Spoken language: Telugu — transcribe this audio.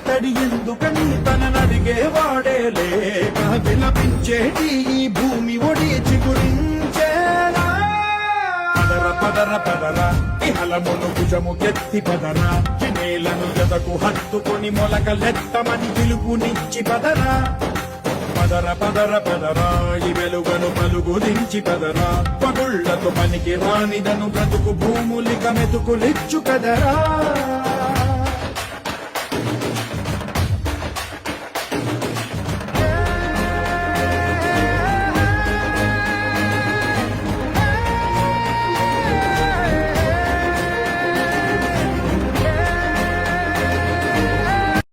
తడి ఎందుకని తననడిగేవాడే లేక విలపించేటి ఈ భూమి ఒడి చిగురించేలా పదర పదర పదర ఇహలమును భుజము ఎత్తి పదర నేలను ఎదకు హత్తుకొని మొలకలెత్తమని పిలుపునిచ్చి పదరా పదర పదర పదరా ఈ వెలుగను పలుగురించి పదరా పగుళ్లతో పనికి రానిదను బ్రతుకు భూములిక మెతుకులిచ్చు కదరా